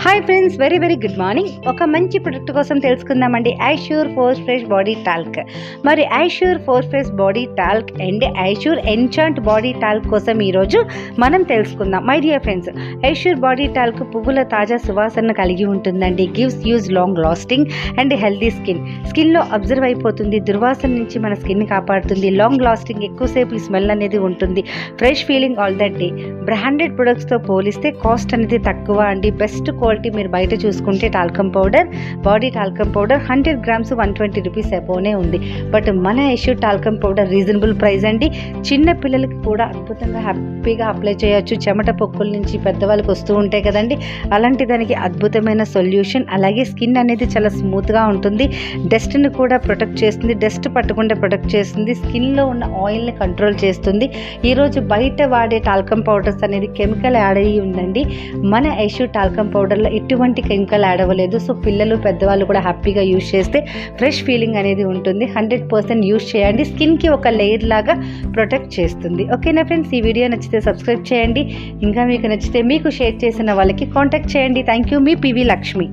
Hi friends, very very good morning. ఒక మంచి product కోసం తెలుసుకుందామండి. Assure four fresh body talc. మరి Assure four fresh body talc and Assure enchant body talc కోసం ఈరోజు మనం తెలుసుకుందాం. My dear friends, Assure body talc పువ్వుల తాజా సువాసన కలిగి ఉంటుందండి. Gives use long lasting and healthy స్కిన్లో అబ్జర్వ్ అయిపోతుంది. దుర్వాసన నుంచి మన స్కిన్ కాపాడుతుంది. లాంగ్ లాస్టింగ్, ఎక్కువసేపు స్మెల్ అనేది ఉంటుంది. Fresh feeling all that day. Branded ప్రొడక్ట్స్తో పోలిస్తే కాస్ట్ అనేది తక్కువ అండి. Best quality. మీరు బయట చూసుకుంటే talcum powder, body talcum powder 100 grams 120 rupees అబోనే ఉంది. బట్ మన Assure talcum powder reasonable price అండి. చిన్న పిల్లలకి కూడా అద్భుతంగా హ్యాపీగా అప్లై చేయొచ్చు. చెమట పొక్కుల నుంచి పెద్దవాళ్ళకి వస్తూ ఉంటాయి కదండి, అలాంటి దానికి అద్భుతమైన సొల్యూషన్. అలాగే స్కిన్ అనేది చాలా స్మూత్గా ఉంటుంది. డస్ట్ని కూడా ప్రొటెక్ట్ చేస్తుంది. డస్ట్ పట్టకుండా ప్రొటెక్ట్ చేస్తుంది. స్కిన్లో ఉన్న ఆయిల్ని కంట్రోల్ చేస్తుంది. ఈరోజు బయట వాడే టాల్కమ్ పౌడర్స్ అనేది కెమికల్ యాడ్ అయ్యి ఉందండి. మన ఐష్యూర్ టాల్కమ్ పౌడర్లో ఎటువంటి కెమికల్ యాడ్ అవ్వలేదు. సో పిల్లలు పెద్దవాళ్ళు కూడా హ్యాపీగా యూజ్ చేస్తే ఫ్రెష్ ఫీలింగ్ అనేది ఉంటుంది. 100% యూజ్ చేయండి. స్కిన్కి ఒక లేయర్ లాగా ప్రొటెక్ట్ చేస్తుంది. ఓకేనా ఫ్రెండ్స్, ఈ వీడియో నచ్చితే సబ్స్క్రైబ్ చేయండి. ఇంకా మీకు నచ్చితే మీకు షేర్ చేసిన వాళ్ళకి కాంటాక్ట్ చేయండి. Thank you. Me PV Lakshmi.